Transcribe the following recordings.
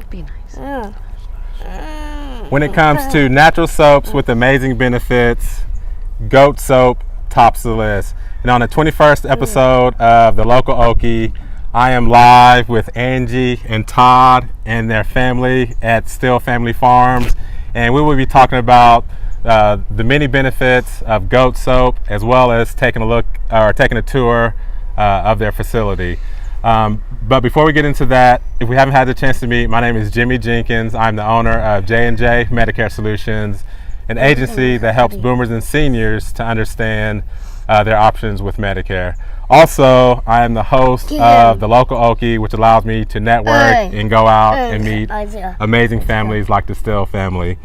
Be nice. When it comes to natural soaps with amazing benefits, goat soap tops the list. And on the 21st episode of The Local Okie, I am live with Angie and Todd and their family at Steele Family Farms, and we will be talking about the many benefits of goat soap, as well as taking a tour of their facility. But before we get into that, if we haven't had the chance to meet, my name is Jimmy Jenkins. I'm the owner of J&J Medicare Solutions, an agency that helps boomers and seniors to understand their options with Medicare. Also, I am the host of The Local Okie, which allows me to network and go out and meet amazing families like the Steele family.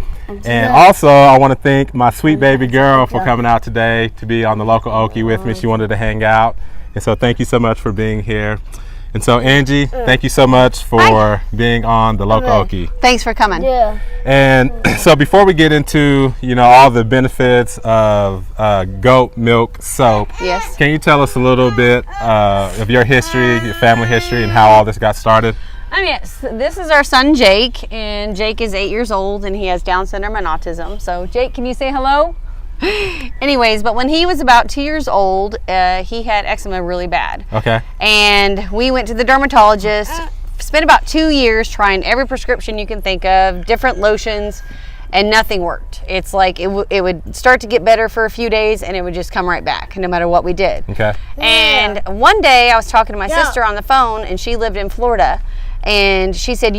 And also, I want to thank my sweet baby girl for coming out today to be on The Local Okie with me. She wanted to hang out. And so thank you so much for being here. And so Angie, thank you so much for being on The Local Okie. Thanks for coming. Yeah. And so before we get into, all the benefits of goat milk soap, Yes. can you tell us a little bit of your history, your family history, and how all this got started? Yes, this is our son Jake, and Jake is 8 years old, and he has Down syndrome and autism. So Jake, can you say hello? Anyways, but when he was about 2 years old, he had eczema really bad. Okay. And we went to the dermatologist, spent about 2 years trying every prescription you can think of, different lotions, and nothing worked. It's like it would start to get better for a few days, and it would just come right back, no matter what we did. Okay. And one day I was talking to my sister on the phone, and she lived in Florida, and she said,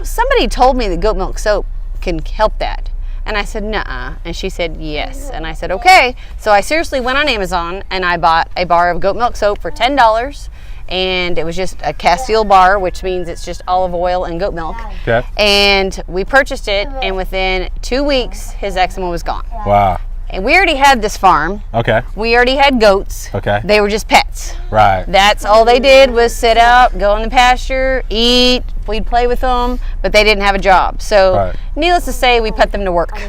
somebody told me that goat milk soap can help that. And I said, nuh-uh. And she said, yes. And I said, okay. So I seriously went on Amazon and I bought a bar of goat milk soap for $10. And it was just a Castile bar, which means it's just olive oil and goat milk. Okay. And we purchased it, and within 2 weeks, his eczema was gone. Wow. And we already had this farm. Okay. We already had goats. Okay. They were just pets. Right. That's all they did was sit out, go in the pasture, eat. We'd play with them, but they didn't have a job. So needless to say, we put them to work.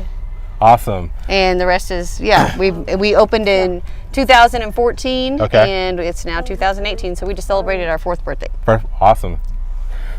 Awesome. And the rest is, we opened in 2014, and it's now 2018. So we just celebrated our 4th birthday. Awesome.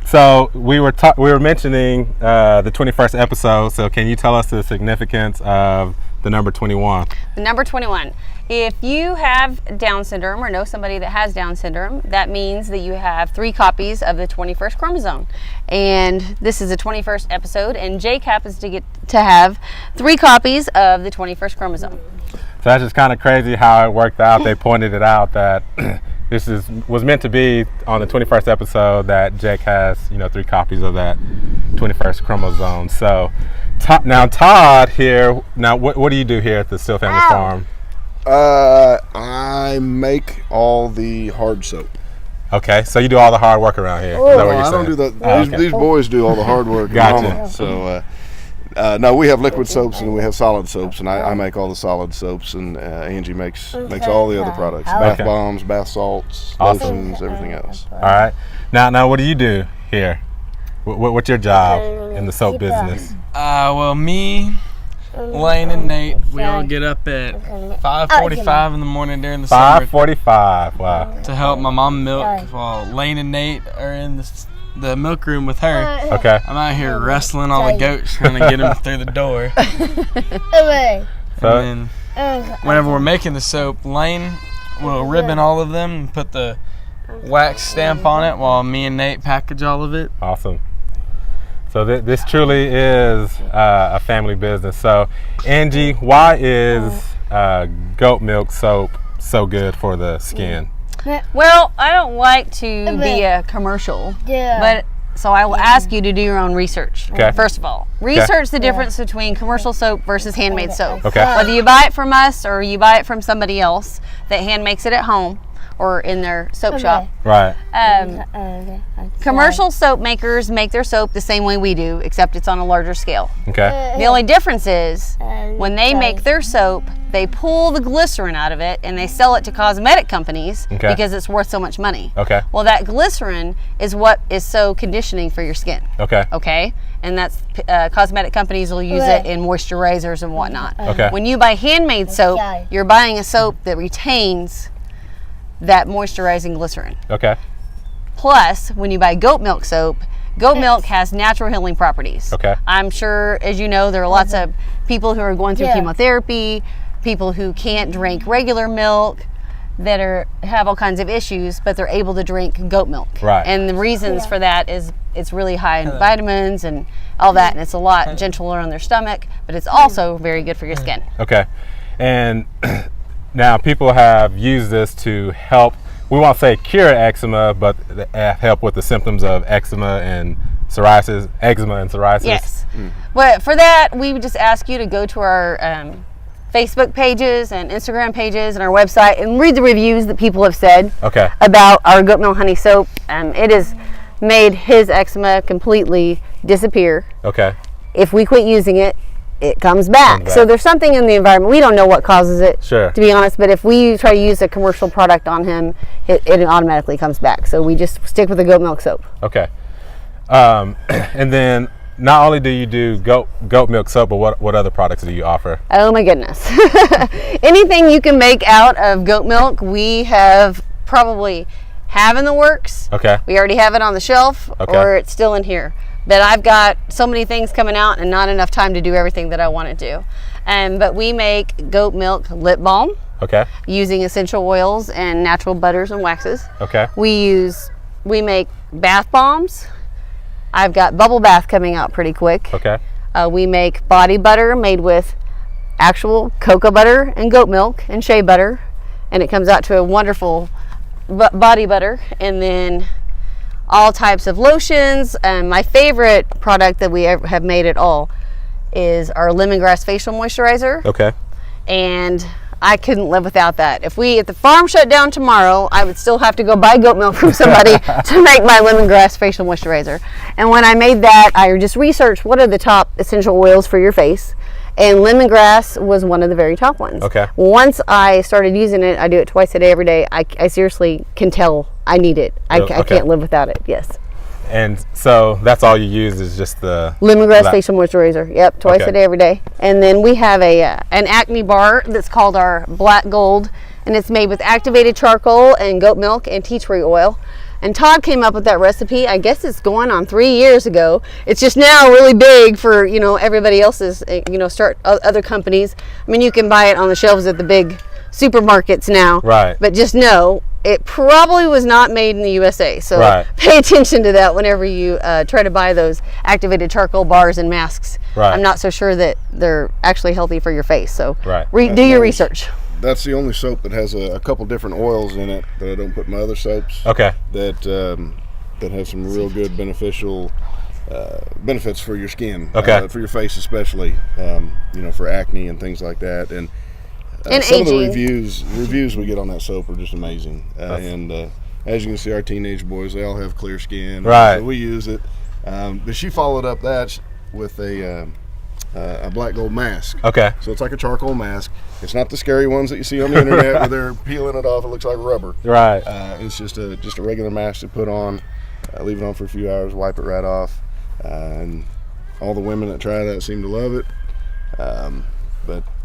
So we were mentioning the 21st episode. So can you tell us the significance of the number 21? The number 21. If you have Down syndrome or know somebody that has Down syndrome, that means that you have 3 copies of the 21st chromosome. And this is the 21st episode, and Jake happens to have 3 copies of the 21st chromosome. So that's just kind of crazy how it worked out. They pointed it out that this was meant to be on the 21st episode that Jake has, 3 copies of that 21st chromosome. So now Todd here, what do you do here at the Steele Family Farm? I make all the hard soap. Okay, so you do all the hard work around here. Is that what you're I saying? don't do that. These boys do all the hard work. Gotcha. So, no, we have liquid soaps and we have solid soaps, and I make all the solid soaps, and Angie makes all the other products: bath bombs, bath salts, lotions, everything else. All right. Now, what do you do here? What's your job in the soap business? Well, me, Lane, and Nate, we all get up at 5:45 in the morning during the summer. 5:45. Wow. To help my mom milk while Lane and Nate are in the milk room with her. Okay. I'm out here wrestling all the goats, trying to get them through the door. And then whenever we're making the soap, Lane will ribbon all of them and put the wax stamp on it while me and Nate package all of it. Awesome. So this truly is a family business. So Angie, why is goat milk soap so good for the skin? Well, I don't like to be a commercial, but so I will ask you to do your own research. Okay. First of all, research the difference between commercial soap versus handmade soap. Okay. Whether you buy it from us or you buy it from somebody else that hand makes it at home or in their soap shop. Right. Commercial soap makers make their soap the same way we do, except it's on a larger scale. Okay. The only difference is when they make their soap, they pull the glycerin out of it and they sell it to cosmetic companies because it's worth so much money. Okay. Well, that glycerin is what is so conditioning for your skin. Okay. Okay. And that's cosmetic companies will use it in moisturizers and whatnot. Okay. When you buy handmade soap, you're buying a soap that retains that moisturizing glycerin. Okay. Plus, when you buy goat milk soap, Goat milk has natural healing properties. Okay. I'm sure, as you know, there are lots of people who are going through chemotherapy, people who can't drink regular milk, that have all kinds of issues, but they're able to drink goat milk. Right. And the reasons for that is it's really high in vitamins and all that, and it's a lot gentler on their stomach, but it's also very good for your skin. Okay. And now people have used this to help, we won't say cure eczema, but help with the symptoms of eczema and psoriasis. Yes. But for that, we would just ask you to go to our Facebook pages and Instagram pages and our website and read the reviews that people have said about our goat milk honey soap. It has made his eczema completely disappear. Okay. If we quit using it, it comes back. So there's something in the environment. We don't know what causes it, to be honest, but if we try to use a commercial product on him, it automatically comes back. So we just stick with the goat milk soap. Okay. And then not only do you do goat milk soap, but what other products do you offer? Oh my goodness. Anything you can make out of goat milk, we probably have in the works. Okay. We already have it on the shelf, or it's still in here. But I've got so many things coming out and not enough time to do everything that I want to do. But we make goat milk lip balm. Okay. Using essential oils and natural butters and waxes. Okay. We make bath bombs. I've got bubble bath coming out pretty quick. Okay. We make body butter made with actual cocoa butter and goat milk and shea butter, and it comes out to a wonderful body butter. And then all types of lotions. My favorite product that we have made at all is our lemongrass facial moisturizer. Okay. And I couldn't live without that. If the farm shut down tomorrow, I would still have to go buy goat milk from somebody to make my lemongrass facial moisturizer. And when I made that, I just researched what are the top essential oils for your face. And lemongrass was one of the very top ones. Okay. Once I started using it, I do it twice a day, every day. I seriously can tell I need it. I can't live without it. Yes. And so that's all you use is just the lemongrass facial moisturizer. Yep, twice a day, every day. And then we have an acne bar that's called our Black Gold, and it's made with activated charcoal and goat milk and tea tree oil. And Todd came up with that recipe. I guess it's going on 3 years ago. It's just now really big for everybody else's other companies. I mean, you can buy it on the shelves at the big supermarkets now. Right. But just know it probably was not made in the USA. So pay attention to that whenever you try to buy those activated charcoal bars and masks. Right. I'm not so sure that they're actually healthy for your face. So do your research. That's the only soap that has a couple different oils in it that I don't put in my other soaps. Okay. That have some real good beneficial benefits for your skin. Okay. For your face especially. For acne and things like that. And some aging. of the reviews we get on that soap are just amazing. And as you can see, our teenage boys, they all have clear skin. Right. So we use it. But she followed up that with a Black Gold mask. Okay. So it's like a charcoal mask. It's not the scary ones that you see on the internet where they're peeling it off. It looks like rubber. Right. It's just a regular mask to put on, leave it on for a few hours, wipe it right off. And all the women that try that seem to love it.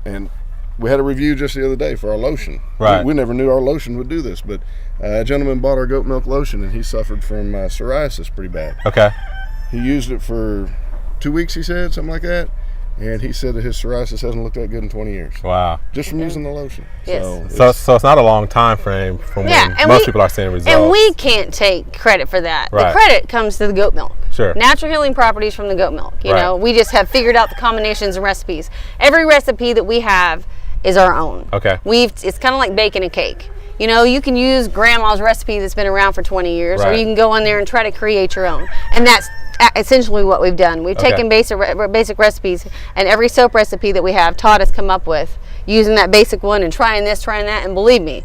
And we had a review just the other day for our lotion. Right. We never knew our lotion would do this, but a gentleman bought our goat milk lotion and he suffered from psoriasis pretty bad. Okay. He used it for 2 weeks, he said, something like that. And he said that his psoriasis hasn't looked that good in 20 years. Wow. Just from using the lotion. Yes. So it's not a long time frame from when most people are seeing results. And we can't take credit for that. Right. The credit comes to the goat milk. Sure. Natural healing properties from the goat milk. You know, we just have figured out the combinations and recipes. Every recipe that we have is our own. Okay. It's kind of like baking a cake. You can use grandma's recipe that's been around for 20 years, or you can go in there and try to create your own. And that's essentially what we've done. We've taken basic recipes, and every soap recipe that we have, Todd has come up with using that basic one and trying this, trying that, and believe me,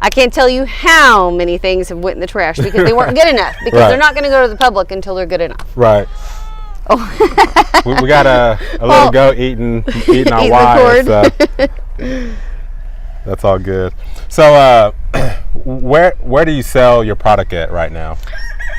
I can't tell you how many things have went in the trash because they weren't good enough, because they're not going to go to the public until they're good enough. Right. Oh. we got a little goat eating our wires. So that's all good. So where do you sell your product at right now?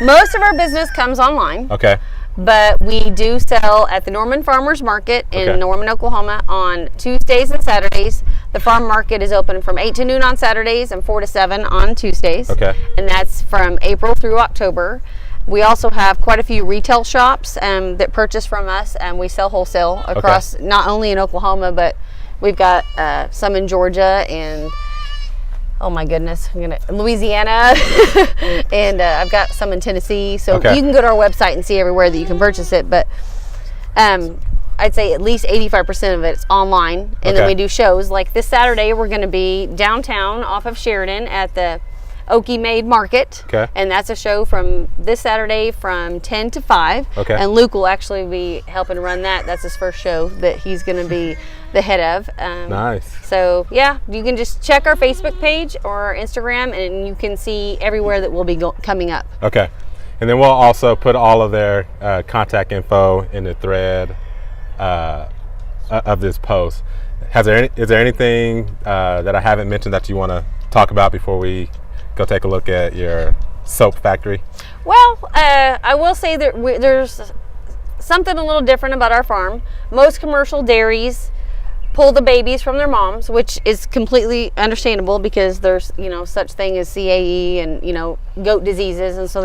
Most of our business comes online. Okay. But we do sell at the Norman Farmers Market in Norman, Oklahoma on Tuesdays and Saturdays. The farm market is open from 8 to noon on Saturdays and 4 to 7 on Tuesdays. Okay. And that's from April through October. We also have quite a few retail shops that purchase from us, and we sell wholesale across not only in Oklahoma, but we've got some in Georgia and oh my goodness, Louisiana, and I've got some in Tennessee. So you can go to our website and see everywhere that you can purchase it. But I'd say at least 85% of it's online, and then we do shows. Like this Saturday, we're going to be downtown off of Sheridan at the Okie Made Market, and that's a show from this Saturday from 10 to 5. And Luke will actually be helping run that. That's his first show that he's going to be the head of. Nice. So yeah, you can just check our Facebook page or our Instagram, and you can see everywhere that we'll be coming up. Okay, and then we'll also put all of their contact info in the thread of this post. Is there anything that I haven't mentioned that you want to talk about before we go take a look at your soap factory? Well, I will say that there's something a little different about our farm. Most commercial dairies pull the babies from their moms, which is completely understandable because there's such thing as CAE and goat diseases, and so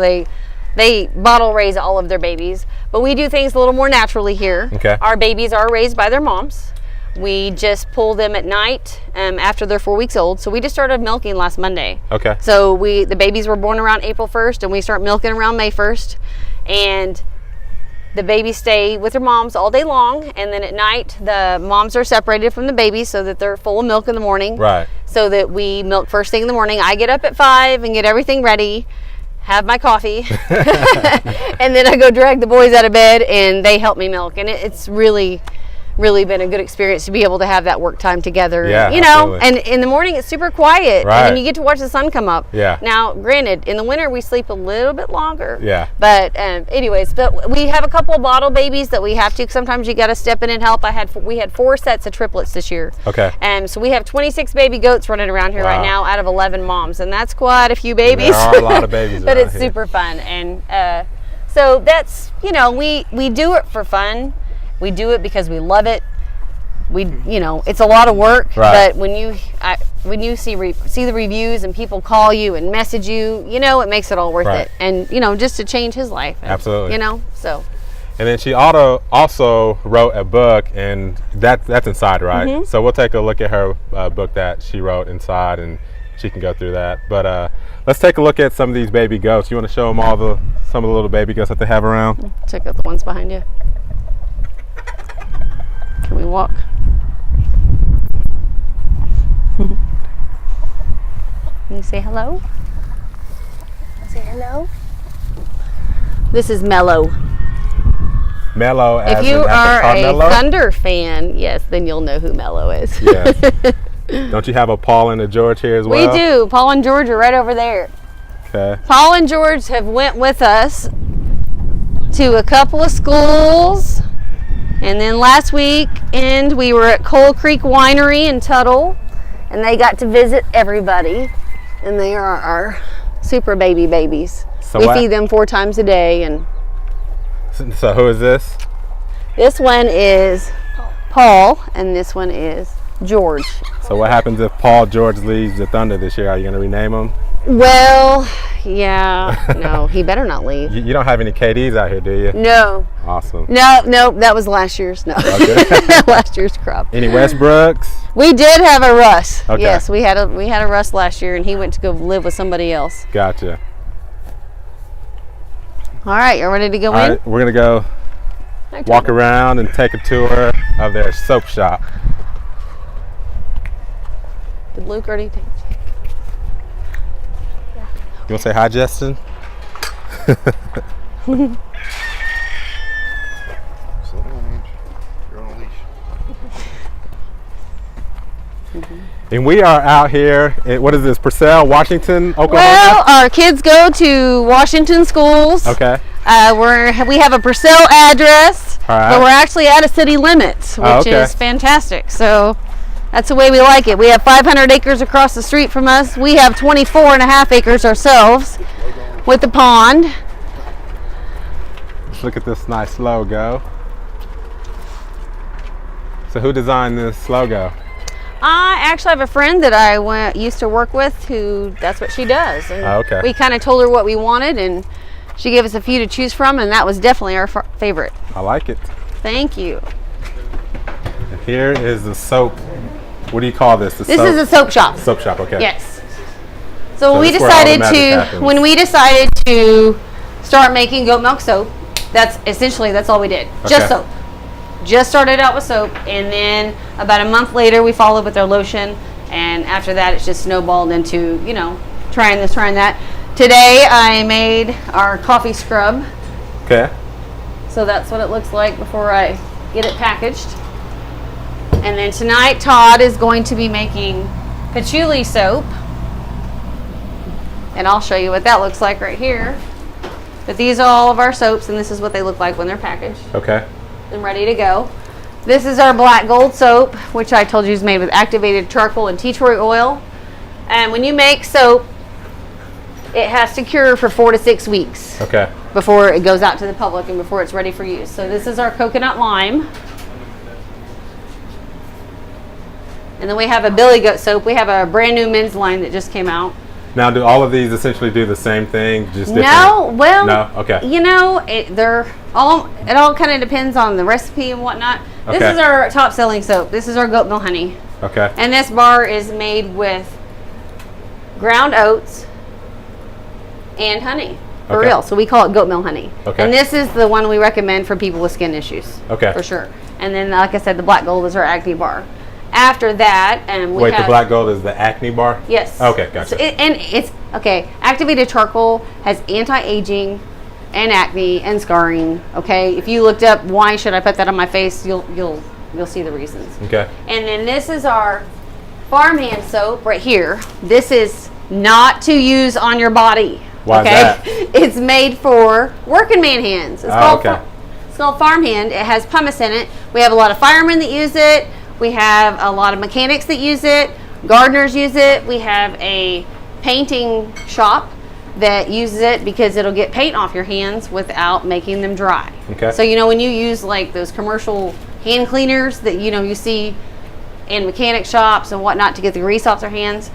they bottle raise all of their babies. But we do things a little more naturally here. Our babies are raised by their moms. We just pull them at night after they're 4 weeks old. So we just started milking last Monday. So the babies were born around April 1st, and we start milking around May 1st. And the babies stay with their moms all day long, and then at night the moms are separated from the babies so that they're full of milk in the morning. So that we milk first thing in the morning. I get up at 5 and get everything ready, have my coffee, and then I go drag the boys out of bed, and they help me milk. And it's really been a good experience to be able to have that work time together. And in the morning it's super quiet, and then you get to watch the sun come up. Now, granted, in the winter we sleep a little bit longer. But anyways, but we have a couple of bottle babies that we have to. Sometimes you got to step in and help. We had 4 sets of triplets this year. So we have 26 baby goats running around here right now out of 11 moms, and that's quite a few babies. There are a lot of babies. But it's super fun, and so that's we do it for fun. We do it because we love it. It's a lot of work, but when you see the reviews and people call you and message you, it makes it all worth it. And just to change his life. Absolutely. So. And then she also wrote a book, and that's inside, right? So we'll take a look at her book that she wrote inside, and she can go through that. But let's take a look at some of these baby goats. You want to show them some of the little baby goats that they have around? Check out the ones behind you. Can we walk? Can you say hello? Say hello. This is Mellow. Mellow, as if you in are a Mellow? Thunder fan, yes, then you'll know who Mellow is. Yes. Don't you have a Paul and a George here as well? We do. Paul and George are right over there. Paul and George have went with us to a couple of schools. And then last weekend we were at Coal Creek Winery in Tuttle, and they got to visit everybody. And they are our super babies. So we feed them 4 times a day. And so who is this? This one is Paul, and this one is George. So what happens if Paul George leaves the Thunder this year? Are you going to rename him? Well, yeah, no, he better not leave. You don't have any KDs out here, do you? No. Awesome. No, that was last year's. No, last year's crop. Any Westbrooks? We did have a Russ. Yes, we had a Russ last year, and he went to go live with somebody else. Gotcha. All right, you ready to go in? All right, we're gonna go walk around and take a tour of their soap shop. Did Luke already take? You want to say hi, Justin? Slow down, Ange. You're on a leash. And we are out here at, what is this, Purcell, Washington, Oklahoma? Well, our kids go to Washington schools. We have a Purcell address, but we're actually out of city limits, which is fantastic. So that's the way we like it. We have 500 acres across the street from us. We have 24.5 acres ourselves with the pond. Let's look at this nice logo. So who designed this logo? I actually have a friend that I used to work with who, that's what she does. And we kind of told her what we wanted, and She gave us a few to choose from, and that was definitely our favorite. I like it. Thank you. And here is the soap. What do you call this? This is a soap shop. Soap shop, okay. Yes. So this is where all the magic happens. when we decided to start making goat milk soap, that's all we did. Just soap. Just started out with soap, and then about a month later we followed with our lotion, and after that it's just snowballed into, you know, trying this, trying that. Today I made our coffee scrub. Okay. So that's what it looks like before I get it packaged. And then tonight Todd is going to be making patchouli soap. And I'll show you what that looks like right here. But these are all of our soaps, and this is what they look like when they're packaged. Okay. And ready to go. This is our black gold soap, which I told you is made with activated charcoal and tea tree oil. And when you make soap, it has to cure for 4 to 6 weeks. Okay. Before it goes out to the public and before it's ready for use. So this is our coconut lime. And then we have a billy goat soap. We have a brand new men's line that just came out. Now, do all of these essentially do the same thing? Just different? No, well, no, okay. You know, it all kind of depends on the recipe and whatnot. Okay. This is our top selling soap. This is our goat milk honey. Okay. And this bar is made with ground oats and honey. For Okay. real. So we call it goat milk honey. Okay. And this is the one we recommend for people with skin issues. Okay. For sure. And then, like I said, the black gold is our acne bar. After that, we have... the black gold is the acne bar? Yes. Okay, gotcha. So it's okay. Activated charcoal has anti-aging and acne and scarring. Okay, if you looked up why should I put that on my face, you'll see the reasons. Okay. And then this is our farmhand soap right here. This is not to use on your body. Why is that? It's made for working man hands. It's called farmhand. It has pumice in it. We have a lot of firemen that use it. We have a lot of mechanics that use it. Gardeners use it. We have a painting shop that uses it because it'll get paint off your hands without making them dry. Okay. So, you know, when you use like those commercial hand cleaners that, you know, you see in mechanic shops and whatnot to get the grease off their hands,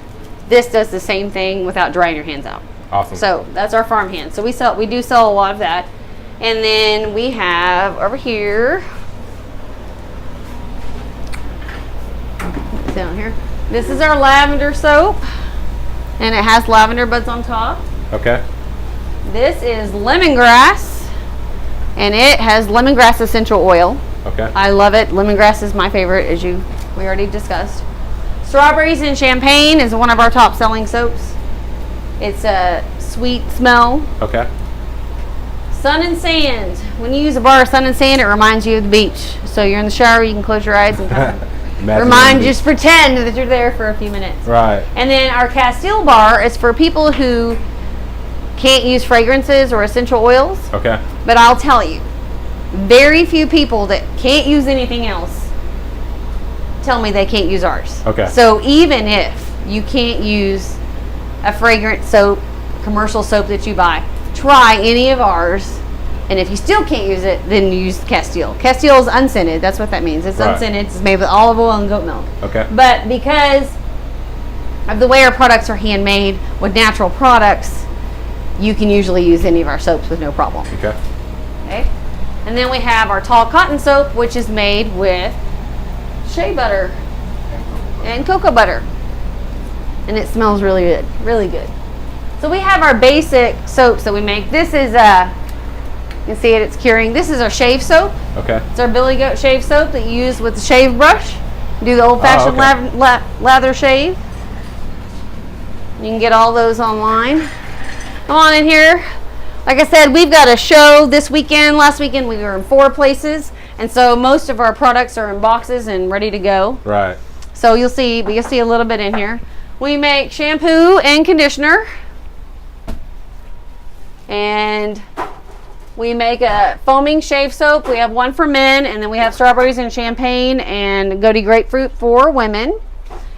this does the same thing without drying your hands out. Awesome. So that's our farmhand. So we do sell a lot of that. And then we have over here, down here, this is our lavender soap, and it has lavender buds on top. Okay. This is lemongrass, and it has lemongrass essential oil. Okay. I love it. Lemongrass is my favorite, as we already discussed. Strawberries and champagne is one of our top selling soaps. It's a sweet smell. Okay. Sun and sand. When you use a bar of sun and sand, it reminds you of the beach. So you're in the shower, you can close your eyes and kind of just pretend that you're there for a few minutes. Right. And then our Castile bar is for people who can't use fragrances or essential oils. Okay. But I'll tell you, very few people that can't use anything else tell me they can't use ours. Okay. So even if you can't use a fragrant soap, commercial soap that you buy, try any of ours. And if you still can't use it, then use Castile. Castile is unscented. That's what that means. It's unscented. It's made with olive oil and goat milk. Okay. But because of the way our products are handmade with natural products, you can usually use any of our soaps with no problem. Okay. Okay. And then we have our tall cotton soap, which is made with shea butter and cocoa butter. And it smells really good. Really good. So we have our basic soaps that we make. This is you can see it's curing. This is our shave soap. Okay. It's our billy goat shave soap that you use with the shave brush. Do the old-fashioned lather shave. You can get all those online. Come on in here. Like I said, we've got a show this weekend. Last weekend we were in 4 places, and so most of our products are in boxes and ready to go. Right. So you'll see a little bit in here. We make shampoo and conditioner, and we make a foaming shave soap. We have one for men, and then we have strawberries and champagne and goaty grapefruit for women.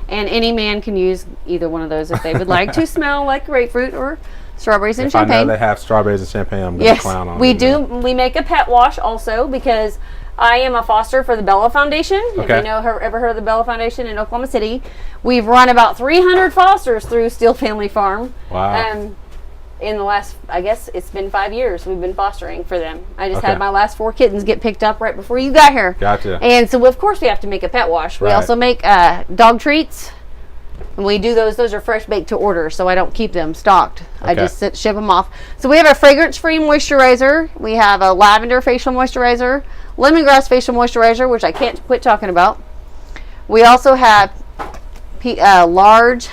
And any man can use either one of those if they would like to smell like grapefruit or strawberries and champagne. If I know they have strawberries and champagne, I'm going to clown on them. We do. We make a pet wash also because I am a foster for the Bella Foundation. Okay. If you ever heard of the Bella Foundation in Oklahoma City, we've run about 300 fosters through Steele Family Farm. Wow. in the last, I guess it's been 5 years we've been fostering for them. I just Okay. had my last 4 kittens get picked up right before you got here. Gotcha. And so of course we have to make a pet wash. We Right. also make dog treats. And we do those are fresh baked to order, so I don't keep them stocked. I Okay. just ship them off. So we have a fragrance-free moisturizer. We have a lavender facial moisturizer, lemongrass facial moisturizer, which I can't quit talking about. We also have large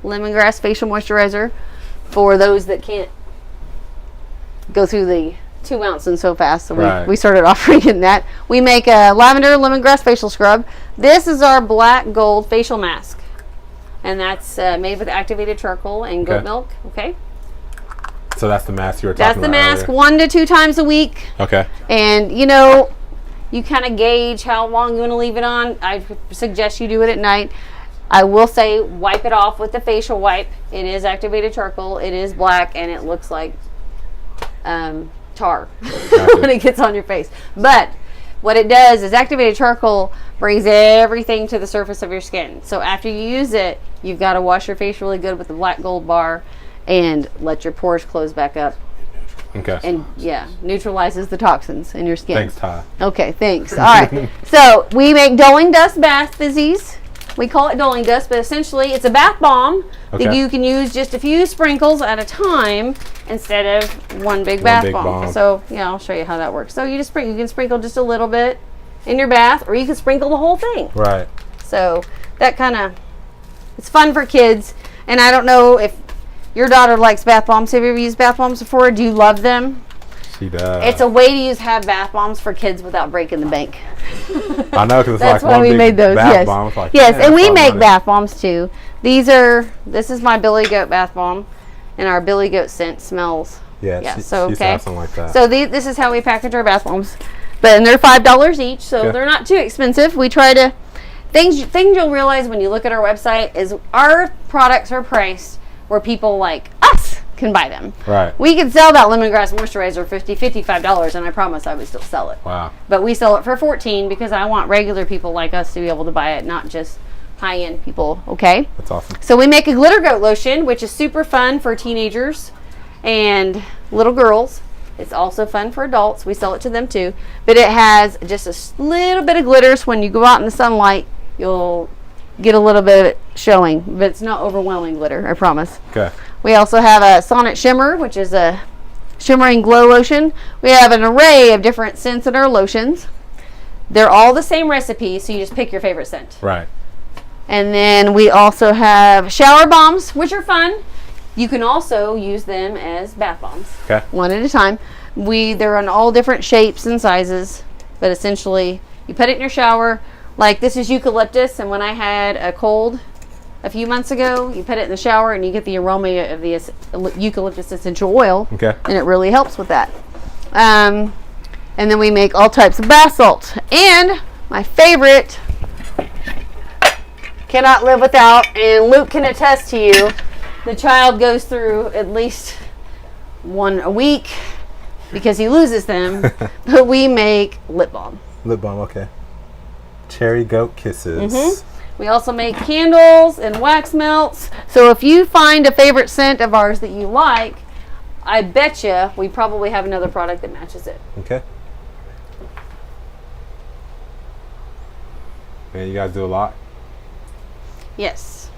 lemongrass facial moisturizer for those that can't go through the 2 ounce and so fast. So Right. we started offering that. We make a lavender lemongrass facial scrub. This is our black gold facial mask. And that's made with activated charcoal and goat Okay. milk. Okay. So that's the mask you were That's talking the about mask earlier. 1 to 2 times a week. Okay. And you kind of gauge how long you want to leave it on. I suggest you do it at night. I will say wipe it off with the facial wipe. It is activated charcoal. It is black and it looks like tar when it gets on your face. But what it does is activated charcoal brings everything to the surface of your skin. So after you use it, you've got to wash your face really good with the black gold bar and let your pores close back up. Okay. And neutralizes the toxins in your skin. Thanks, Ty. Okay, thanks. All right. So we make Doling Dust bath fizzies. We call it Doling Dust, but essentially it's a bath bomb that Okay. you can use just a few sprinkles at a time instead of one big bath big bomb. bomb. So I'll show you how that works. So you can sprinkle just a little bit in your bath, or you can sprinkle the whole thing. Right. So that it's fun for kids. And I don't know if your daughter likes bath bombs. Have you ever used bath bombs before? Do you love them? She does. It's a way to have bath bombs for kids without breaking the bank. I know, because it's That's like why one we big made those. bath Yes, bomb. It's like, yes, man, and we that's make all money. bath bombs too. This is my Billy Goat bath bomb, and our Billy Goat scent smells. Yeah, Yeah, she, so she used to okay. have something like that. So this is how we package our bath bombs, and they're $5 each, so Okay. they're not too expensive. We try to things you'll realize when you look at our website is our products are priced where people like us can buy them. Right. We could sell that lemongrass moisturizer $55, and I promise I would still sell it. Wow. But we sell it for $14 because I want regular people like us to be able to buy it, not just high-end people, okay? That's awesome. So we make a glitter goat lotion, which is super fun for teenagers and little girls. It's also fun for adults. We sell it to them too. But it has just a little bit of glitter, so when you go out in the sunlight, you'll get a little bit of it showing. But it's not overwhelming glitter, I promise. Okay. We also have a Sonnet Shimmer, which is a shimmering glow lotion. We have an array of different scents in our lotions. They're all the same recipe, so you just pick your favorite scent. Right. And then we also have shower bombs, which are fun. You can also use them as bath bombs. Okay. One at a time. They're in all different shapes and sizes, but essentially you put it in your shower. Like this is eucalyptus, and when I had a cold a few months ago, you put it in the shower and you get the aroma of the eucalyptus essential oil. Okay. And it really helps with that. And then we make all types of bath salts. And my favorite, cannot live without, and Luke can attest to you, the child goes through at least one a week because he loses them, but we make lip balm. Lip balm, okay. Cherry goat kisses. Mm-hmm. We also make candles and wax melts. So if you find a favorite scent of ours that you like, I bet you we probably have another product that matches it. Okay. Man, you guys do a lot. Yes,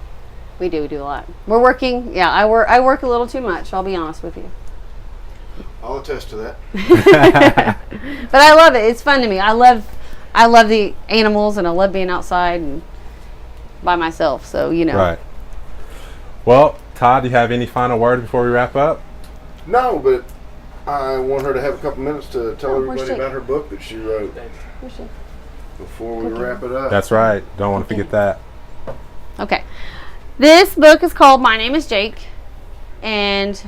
we do a lot. We're working. Yeah, I work a little too much. I'll be honest with you. I'll attest to that. But I love it. It's fun to me. I love the animals, and I love being outside and by myself. So Right. Well, Todd, do you have any final words before we wrap up? No, but I want her to have a couple minutes to tell where's everybody Jake? about her book that she wrote before we wrap it up. That's right. Don't want to forget that. Okay. This book is called My Name is Jake, and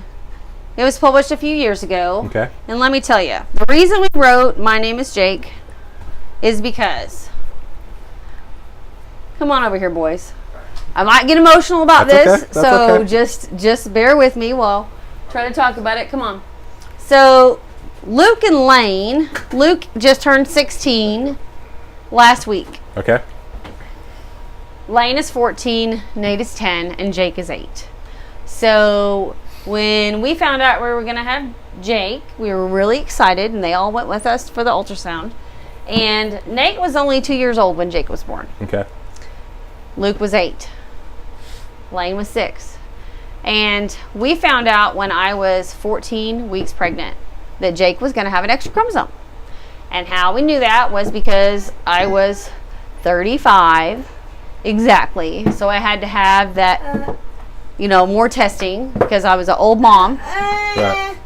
it was published a few years ago. Okay. And let me tell you, the reason we wrote My Name is Jake is because, come on over here, boys. I might get emotional about That's this, okay. That's so just bear with me while I try to talk about it. Come on. So, Luke and Lane, Luke just turned 16 last week. Okay. Lane is 14, Nate is 10, and Jake is 8. So when we found out we were going to have Jake, we were really excited, and they all went with us for the ultrasound. And Nate was only 2 years old when Jake was born. Okay. Luke was 8. Lane was 6. And we found out when I was 14 weeks pregnant that Jake was going to have an extra chromosome. And how we knew that was because I was 35 exactly. So I had to have that, more testing because I was an old mom. Right.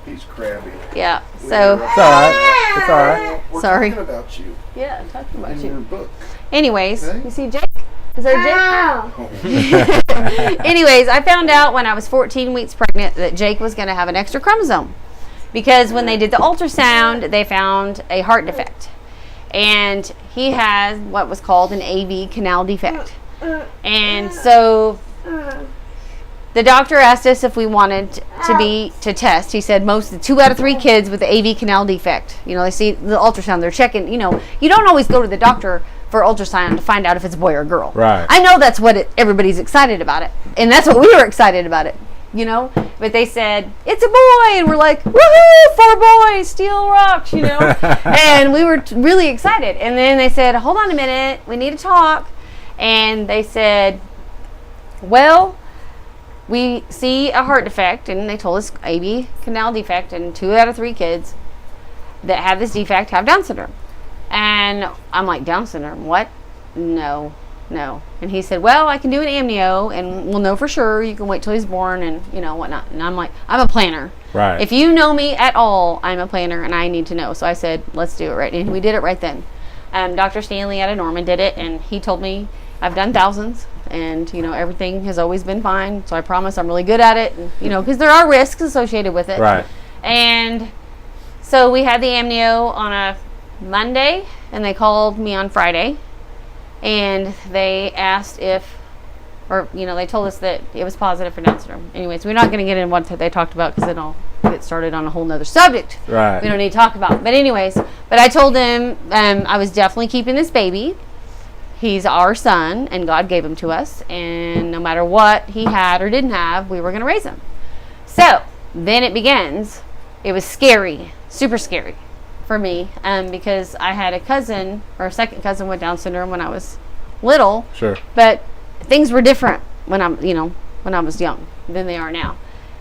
He's crabby. Yeah. So It's all right. It's all right. We're Sorry. talking about you Yeah, talking about in your you. book. Anyways, Okay. you see Jake? Is there Jake? Anyways, I found out when I was 14 weeks pregnant that Jake was going to have an extra chromosome. Because when they did the ultrasound, they found a heart defect. And he has what was called an AV canal defect. And so the doctor asked us if we wanted to test. He said 2 out of 3 kids with the AV canal defect. They see the ultrasound, they're checking, you don't always go to the doctor for ultrasound to find out if it's a boy or girl. Right. I know that's what everybody's excited about it. And that's what we were excited about it. But they said, it's a boy, and we're like, woohoo, 4 boys, Steele rocks, and we were really excited. And then they said, hold on a minute, we need to talk. And they said, well, we see a heart defect, and they told us AV canal defect, and 2 out of 3 kids that have this defect have Down syndrome. And I'm like, Down syndrome, what? No. And he said, well, I can do an amnio, and we'll know for sure. You can wait till he's born and, whatnot. And I'm like, I'm a planner. Right. If you know me at all, I'm a planner, and I need to know. So I said, let's do it right. And we did it right then. Dr. Stanley out of Norman did it, and he told me I've done thousands, and, everything has always been fine. So I promise I'm really good at it, and, because there are risks associated with it. Right. And so we had the amnio on a Monday, and they called me on Friday. And they asked they told us that it was positive for Down syndrome. Anyways, we're not going to get into what they talked about because then I'll get started on a whole nother subject. Right. We don't need to talk about. But anyways, I told them I was definitely keeping this baby. He's our son, and God gave him to us. And no matter what he had or didn't have, we were going to raise him. So then it begins. It was scary, super scary for me, because I had a second cousin with Down syndrome when I was little. Sure. But things were different when I was young than they are now.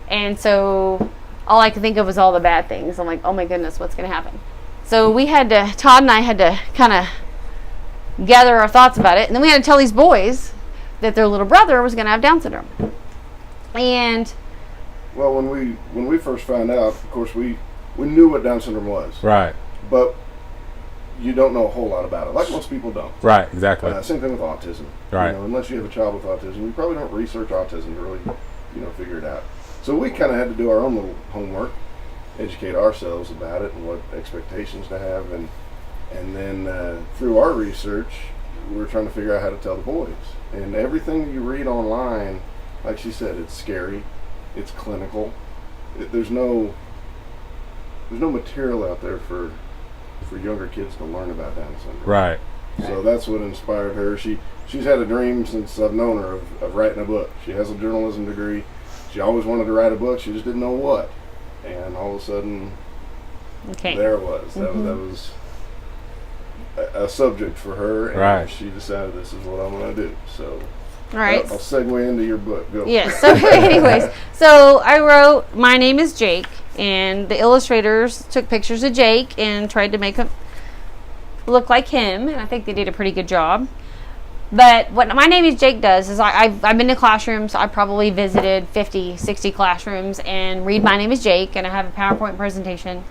And so all I could think of was all the bad things. I'm like, oh my goodness, what's going to happen? So Todd and I had to kind of gather our thoughts about it. And then we had to tell these boys that their little brother was going to have Down syndrome. And Well, when we first found out, of course, we knew what Down syndrome was. Right. But you don't know a whole lot about it, like most people don't. Right. Exactly. Same thing with autism. Right. Unless you have a child with autism, you probably don't research autism to really, figure it out. So we kind of had to do our own little homework, educate ourselves about it and what expectations to have, and then through our research, we were trying to figure out how to tell the boys. And everything that you read online, like she said, it's scary, it's clinical. There's no material out there for younger kids to learn about Down syndrome. Right. So that's what inspired her. She's had a dream since I've known her of writing a book. She has a journalism degree. She always wanted to write a book. She just didn't know what. And all of a sudden, there it was. That was a subject for her, and right. She decided this is what I'm going to do. So all right. I'll segue into your book. Go. Yes. So anyways, so I wrote, my name is Jake, and the illustrators took pictures of Jake and tried to make him look like him, and I think they did a pretty good job. But what my name is Jake does is I've been to classrooms. I probably visited 50, 60 classrooms and read My Name is Jake, and I have a PowerPoint presentation.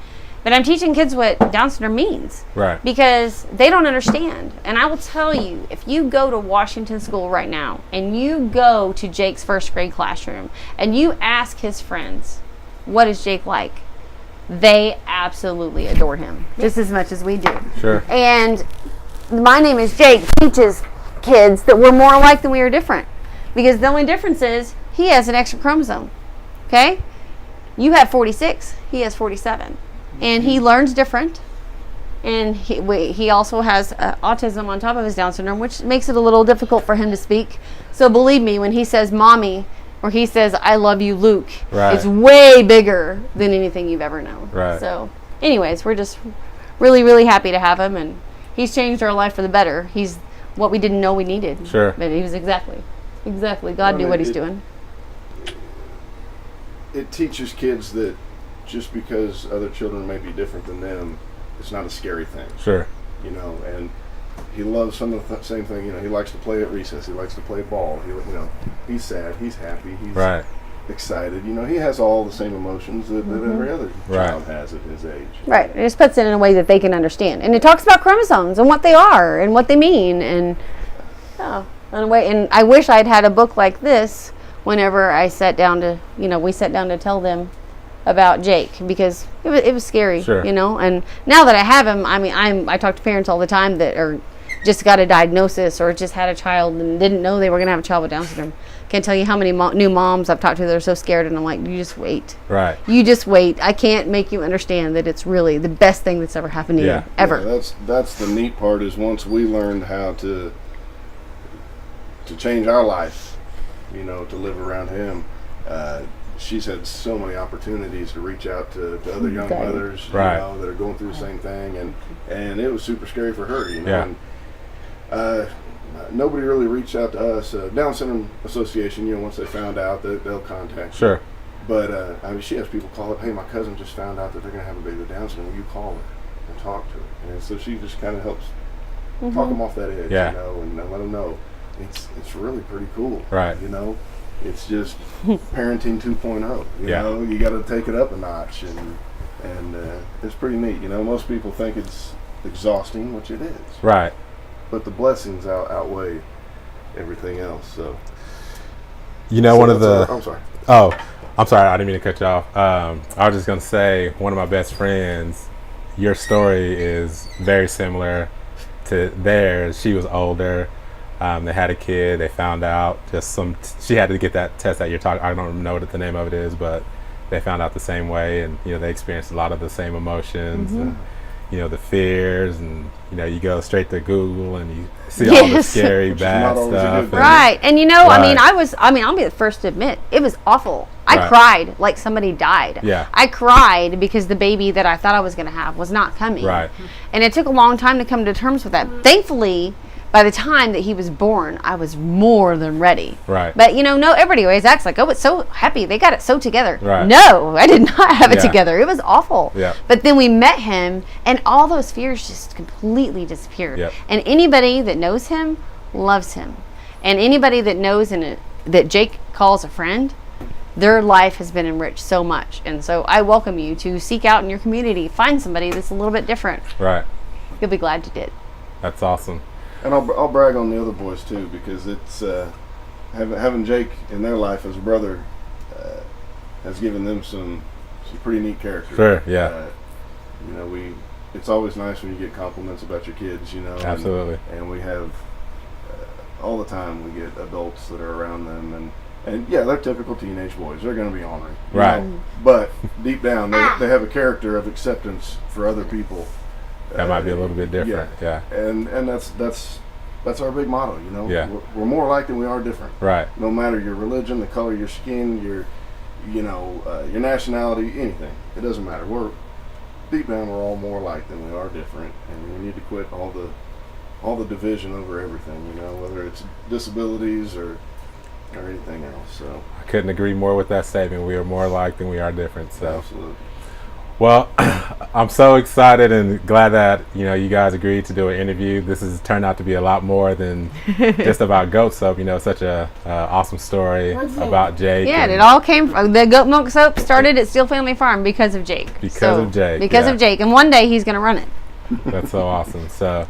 But I'm teaching kids what Down syndrome means. Right. Because they don't understand. And I will tell you, if you go to Washington School right now and you go to Jake's first grade classroom and you ask his friends, what is Jake like? They absolutely adore him just as much as we do. Sure. And My Name is Jake teaches kids that we're more alike than we are different. Because the only difference is he has an extra chromosome. Okay? You have 46. He has 47. And he learns different. And he also has autism on top of his Down syndrome, which makes it a little difficult for him to speak. So believe me, when he says mommy, where he says, "I love you, Luke." Right. It's way bigger than anything you've ever known. Right. So, anyways, we're just really, really happy to have him, and he's changed our life for the better. He's what we didn't know we needed. Sure. But he was exactly. God knew what he's doing. It teaches kids that just because other children may be different than them, it's not a scary thing. Sure. You know, and he loves some of the same thing. You know, he likes to play at recess. He likes to play ball. He's sad. He's happy. He's Right. excited. You know, he has all the same emotions that every other child has at his age. Right. It just puts it in a way that they can understand. And it talks about chromosomes and what they are and what they mean. And, in a way. And I wish I'd had a book like this whenever I sat down to, we sat down to tell them about Jake, because it was scary, Sure. And now that I have him, I talk to parents all the time that are just got a diagnosis or just had a child and didn't know they were going to have a child with Down syndrome. Can't tell you how many new moms I've talked to that are so scared, and I'm like, you just wait. Right. You just wait. I can't make you understand that it's really the best thing that's ever happened to you, ever. Yeah, that's the neat part, is once we learned how to change our life, to live around him, she's had so many opportunities to reach out to other young mothers, right. That are going through the same thing, and it was super scary for her, Yeah. And, nobody really reached out to us. Down Syndrome Association, once they found out, they'll contact you. Sure. But she has people call up, hey, my cousin just found out that they're going to have a baby with Down syndrome. Will you call her and talk to her? And so she just kind of helps talk them off that edge, and let them know it's really pretty cool. Right. It's just parenting 2.0. You got to take it up a notch, and it's pretty neat. Most people think it's exhausting, which it is. Right. But the blessings outweigh everything else. So. One of the. I'm sorry. Oh, I'm sorry. I didn't mean to cut you off. I was just gonna say, one of my best friends, your story is very similar to theirs. She was older. They had a kid. They found out she had to get that test that you're talking. I don't know what the name of it is, but they found out the same way, and they experienced a lot of the same emotions, and the fears, and you go straight to Google and you see all the scary bad stuff. Right. And I'll be the first to admit, it was awful. I cried like somebody died. Yeah. I cried because the baby that I thought I was going to have was not coming. Right. And it took a long time to come to terms with that. Thankfully, by the time that he was born, I was more than ready. Right. But, no, everybody always acts like, oh, it's so happy. They got it so together. Right. No, I did not have it together. It was awful. Yeah. But then we met him, and all those fears just completely disappeared. Yep. And anybody that knows him loves him. And anybody that knows that Jake calls a friend, their life has been enriched so much. And so I welcome you to seek out in your community, find somebody that's a little bit different. Right. You'll be glad you did. That's awesome. And I'll brag on the other boys too, because it's having Jake in their life as a brother has given them some pretty neat character. Sure, yeah. It's always nice when you get compliments about your kids, Absolutely. And we have all the time we get adults that are around them, and yeah, they're typical teenage boys. They're going to be ornery, right? But deep down, they have a character of acceptance for other people. That might be a little bit different, yeah. And that's our big motto, Yeah. We're more alike than we are different. Right. No matter your religion, the color of your skin, your nationality, anything. It doesn't matter. Deep down, we're all more alike than we are different, and we need to quit all the division over everything. Whether it's disabilities or anything else. So I couldn't agree more with that statement. We are more alike than we are different. So. Absolutely. Well, I'm so excited and glad that you guys agreed to do an interview. This has turned out to be a lot more than just about goat soap. Such a awesome story about Jake. Yeah, and it all came from the goat milk soap. Started at Steele Family Farm because of Jake. Because of Jake, and one day he's going to run it. That's so awesome. So,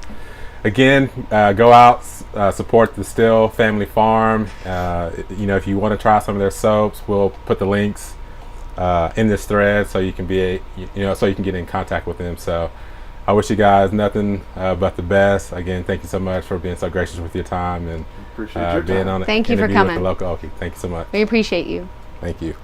again, go out, support the Steele Family Farm. If you want to try some of their soaps, we'll put the links in this thread so you can get in contact with them. So I wish you guys nothing but the best. Again, thank you so much for being so gracious with your time and appreciate your being time. on Thank you for interview with coming. the local Okie. Thank you so much. We appreciate you. Thank you.